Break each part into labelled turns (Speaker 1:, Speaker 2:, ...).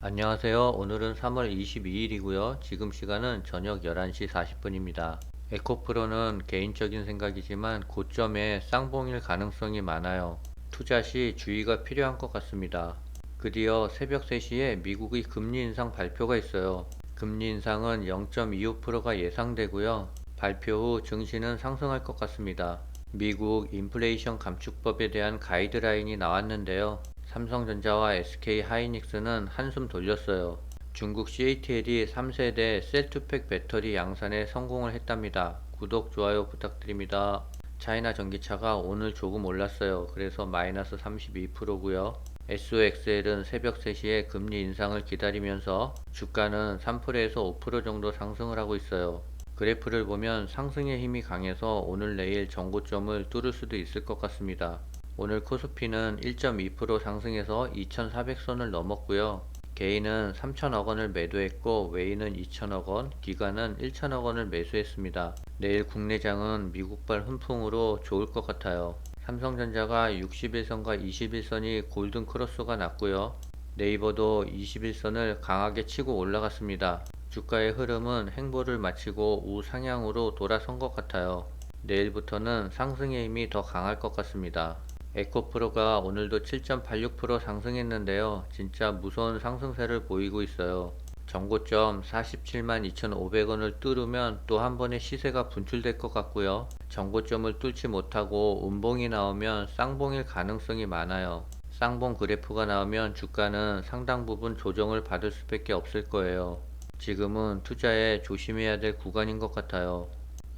Speaker 1: 안녕하세요. 오늘은 3월 22일이고요. 지금 시간은 저녁 11시 40분입니다. 에코프로는 개인적인 생각이지만 고점에 쌍봉일 가능성이 많아요. 투자 시 주의가 필요한 것 같습니다. 드디어 새벽 3시에 미국의 금리 인상 발표가 있어요. 금리 인상은 0.25%가 예상되고요. 발표 후 증시는 상승할 것 같습니다. 미국 인플레이션 감축법에 대한 가이드라인이 나왔는데요. 삼성전자와 SK하이닉스는 한숨 돌렸어요. 중국 CATL이 3세대 셀투팩 배터리 양산에 성공을 했답니다. 구독, 좋아요 부탁드립니다. 차이나 전기차가 오늘 조금 올랐어요. 그래서 마이너스 32%고요. SOXL은 새벽 3시에 금리 인상을 기다리면서 주가는 3%에서 5% 정도 상승을 하고 있어요. 그래프를 보면 상승의 힘이 강해서 오늘 내일 전고점을 뚫을 수도 있을 것 같습니다. 오늘 코스피는 1.2% 상승해서 2400선을 넘었고요. 개인은 3000억 원을 매도했고 외인은 2000억 원, 기관은 1000억 원을 매수했습니다. 내일 국내장은 미국발 훈풍으로 좋을 것 같아요. 삼성전자가 61선과 21선이 골든 크로스가 났고요. 네이버도 21선을 강하게 치고 올라갔습니다. 주가의 흐름은 행보를 마치고 우상향으로 돌아선 것 같아요. 내일부터는 상승의 힘이 더 강할 것 같습니다. 에코프로가 오늘도 7.86% 상승했는데요. 진짜 무서운 상승세를 보이고 있어요. 전고점 47만 2,500원을 뚫으면 또 한 번의 시세가 분출될 것 같고요. 전고점을 뚫지 못하고 음봉이 나오면 쌍봉일 가능성이 많아요. 쌍봉 그래프가 나오면 주가는 상당 부분 조정을 받을 수밖에 없을 거예요. 지금은 투자에 조심해야 될 구간인 것 같아요.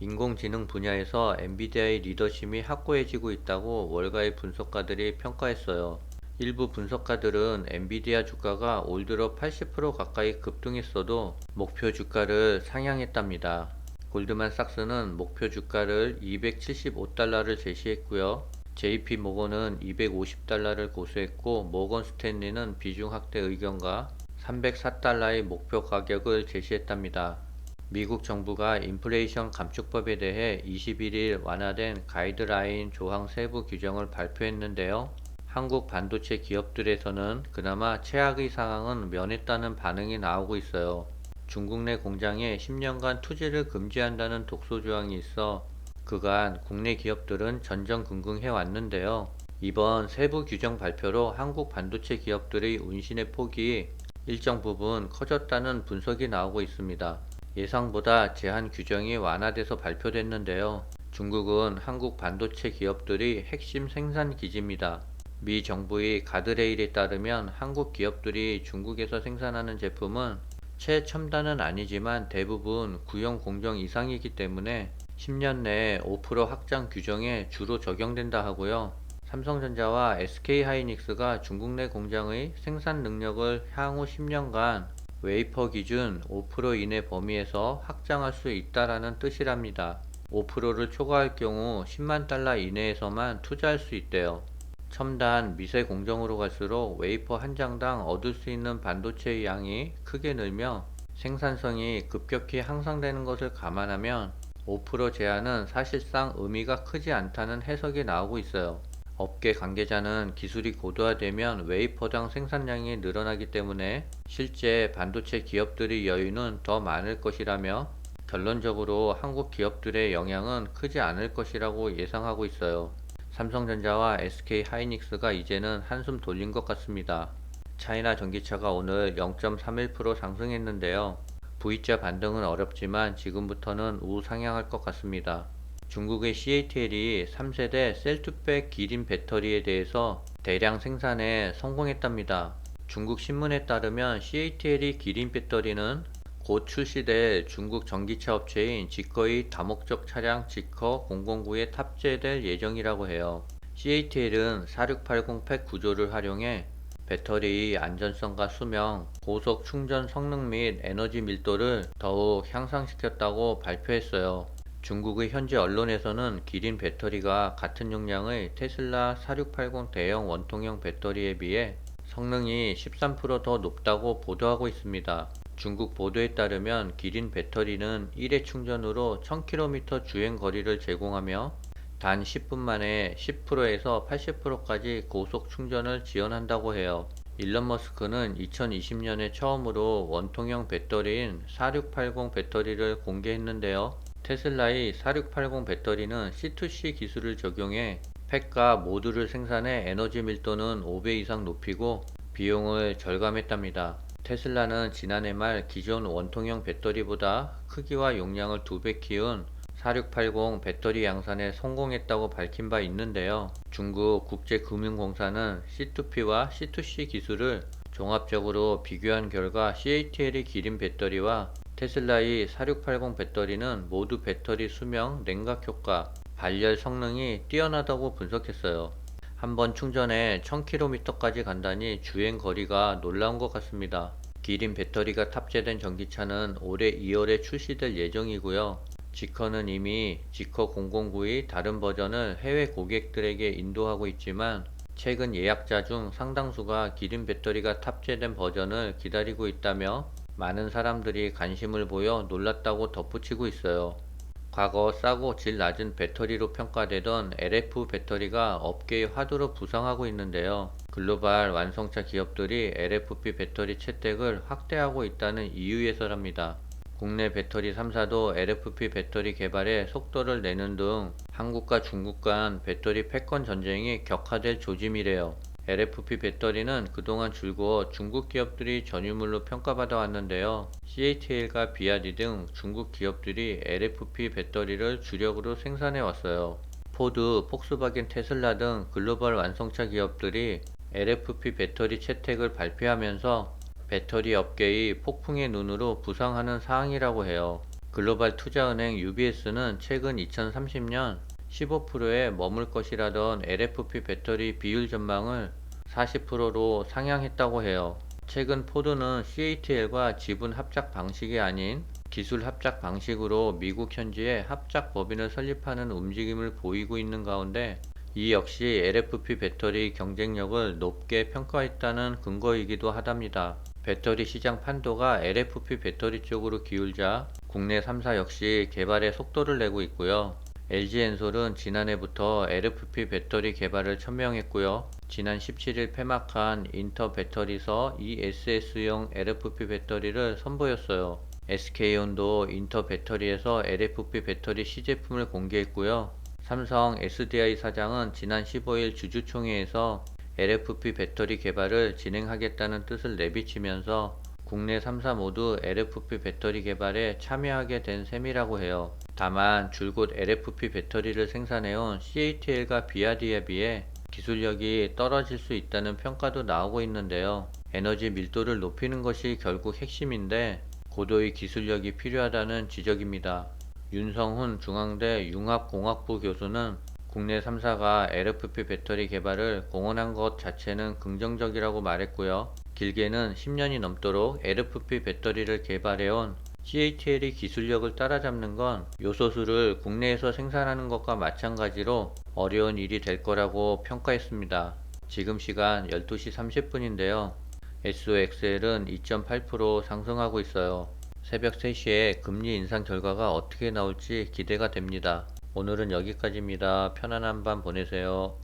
Speaker 1: 인공지능 분야에서 엔비디아의 리더십이 확고해지고 있다고 월가의 분석가들이 평가했어요. 일부 분석가들은 엔비디아 주가가 올 들어 80% 가까이 급등했어도 목표 주가를 상향했답니다. 골드만삭스는 목표 주가를 275달러를 제시했고요. JP모건은 250달러를 고수했고 모건 스탠리는 비중 확대 의견과 304달러의 목표 가격을 제시했답니다. 미국 정부가 인플레이션 감축법에 대해 21일 완화된 가이드라인 조항 세부 규정을 발표했는데요. 한국 반도체 기업들에서는 그나마 최악의 상황은 면했다는 반응이 나오고 있어요. 중국 내 공장에 10년간 투자를 금지한다는 독소 조항이 있어 그간 국내 기업들은 전전긍긍해 왔는데요. 이번 세부 규정 발표로 한국 반도체 기업들의 운신의 폭이 일정 부분 커졌다는 분석이 나오고 있습니다. 예상보다 제한 규정이 완화돼서 발표됐는데요. 중국은 한국 반도체 기업들의 핵심 생산 기지입니다. 미 정부의 가드레일에 따르면 한국 기업들이 중국에서 생산하는 제품은 최첨단은 아니지만 대부분 구형 공정 이상이기 때문에 10년 내에 5% 확장 규정에 주로 적용된다 하고요. 삼성전자와 SK하이닉스가 중국 내 공장의 생산 능력을 향후 10년간 웨이퍼 기준 5% 이내 범위에서 확장할 수 있다라는 뜻이랍니다. 5%를 초과할 경우 10만 달러 이내에서만 투자할 수 있대요. 첨단 미세 공정으로 갈수록 웨이퍼 한 장당 얻을 수 있는 반도체의 양이 크게 늘며 생산성이 급격히 향상되는 것을 감안하면 5% 제한은 사실상 의미가 크지 않다는 해석이 나오고 있어요. 업계 관계자는 기술이 고도화되면 웨이퍼당 생산량이 늘어나기 때문에 실제 반도체 기업들의 여유는 더 많을 것이라며 결론적으로 한국 기업들의 영향은 크지 않을 것이라고 예상하고 있어요. 삼성전자와 SK하이닉스가 이제는 한숨 돌린 것 같습니다. 차이나 전기차가 오늘 0.31% 상승했는데요. V자 반등은 어렵지만 지금부터는 우상향할 것 같습니다. 중국의 CATL이 3세대 셀투백 기린 배터리에 대해서 대량 생산에 성공했답니다. 중국 신문에 따르면 CATL이 기린 배터리는 곧 출시될 중국 전기차 업체인 지커의 다목적 차량 지커 009에 탑재될 예정이라고 해요. CATL은 4680 팩 구조를 활용해 배터리의 안전성과 수명, 고속 충전 성능 및 에너지 밀도를 더욱 향상시켰다고 발표했어요. 중국의 현지 언론에서는 기린 배터리가 같은 용량의 테슬라 4680 대형 원통형 배터리에 비해 성능이 13%더 높다고 보도하고 있습니다. 중국 보도에 따르면 기린 배터리는 1회 충전으로 1000km 주행 거리를 제공하며 단 10분 만에 10%에서 80%까지 고속 충전을 지원한다고 해요. 일론 머스크는 2020년에 처음으로 원통형 배터리인 4680 배터리를 공개했는데요. 테슬라의 4680 배터리는 C2C 기술을 적용해 팩과 모듈을 생산해 에너지 밀도는 5배 이상 높이고 비용을 절감했답니다. 테슬라는 지난해 말 기존 원통형 배터리보다 크기와 용량을 2배 키운 4680 배터리 양산에 성공했다고 밝힌 바 있는데요. 중국 국제금융공사는 C2P와 C2C 기술을 종합적으로 비교한 결과 CATL이 기린 배터리와 테슬라의 4680 배터리는 모두 배터리 수명, 냉각 효과, 발열 성능이 뛰어나다고 분석했어요. 한번 충전에 1000km까지 간다니 주행 거리가 놀라운 것 같습니다. 기린 배터리가 탑재된 전기차는 올해 2월에 출시될 예정이고요. 지커는 이미 지커 009의 다른 버전을 해외 고객들에게 인도하고 있지만 최근 예약자 중 상당수가 기린 배터리가 탑재된 버전을 기다리고 있다며 많은 사람들이 관심을 보여 놀랐다고 덧붙이고 있어요. 과거 싸고 질 낮은 배터리로 평가되던 LF 배터리가 업계의 화두로 부상하고 있는데요. 글로벌 완성차 기업들이 LFP 배터리 채택을 확대하고 있다는 이유에서랍니다. 국내 배터리 3사도 LFP 배터리 개발에 속도를 내는 등 한국과 중국 간 배터리 패권 전쟁이 격화될 조짐이래요. LFP 배터리는 그동안 줄곧 중국 기업들이 전유물로 평가받아 왔는데요. CATL과 비아디 등 중국 기업들이 LFP 배터리를 주력으로 생산해 왔어요. 포드, 폭스바겐, 테슬라 등 글로벌 완성차 기업들이 LFP 배터리 채택을 발표하면서 배터리 업계의 폭풍의 눈으로 부상하는 사항이라고 해요. 글로벌 투자은행 UBS는 최근 2030년 15%에 머물 것이라던 LFP 배터리 비율 전망을 40%로 상향했다고 해요. 최근 포드는 CATL과 지분 합작 방식이 아닌 기술 합작 방식으로 미국 현지에 합작 법인을 설립하는 움직임을 보이고 있는 가운데 이 역시 LFP 배터리 경쟁력을 높게 평가했다는 근거이기도 하답니다. 배터리 시장 판도가 LFP 배터리 쪽으로 기울자 국내 3사 역시 개발에 속도를 내고 있고요. LG엔솔은 지난해부터 LFP 배터리 개발을 천명했고요. 지난 17일 폐막한 인터 배터리서 ESS용 LFP 배터리를 선보였어요. SK온도 인터 배터리에서 LFP 배터리 시제품을 공개했고요. 삼성 SDI 사장은 지난 15일 주주총회에서 LFP 배터리 개발을 진행하겠다는 뜻을 내비치면서 국내 3사 모두 LFP 배터리 개발에 참여하게 된 셈이라고 해요. 다만 줄곧 LFP 배터리를 생산해온 CATL과 비아디에 비해 기술력이 떨어질 수 있다는 평가도 나오고 있는데요. 에너지 밀도를 높이는 것이 결국 핵심인데 고도의 기술력이 필요하다는 지적입니다. 윤성훈 중앙대 융합공학부 교수는 국내 3사가 LFP 배터리 개발을 공언한 것 자체는 긍정적이라고 말했고요. 길게는 10년이 넘도록 LFP 배터리를 개발해온 CATL의 기술력을 따라잡는 건 요소수를 국내에서 생산하는 것과 마찬가지로 어려운 일이 될 거라고 평가했습니다. 지금 시간 12시 30분인데요. SOXL은 2.8% 상승하고 있어요. 새벽 3시에 금리 인상 결과가 어떻게 나올지 기대가 됩니다. 오늘은 여기까지입니다. 편안한 밤 보내세요.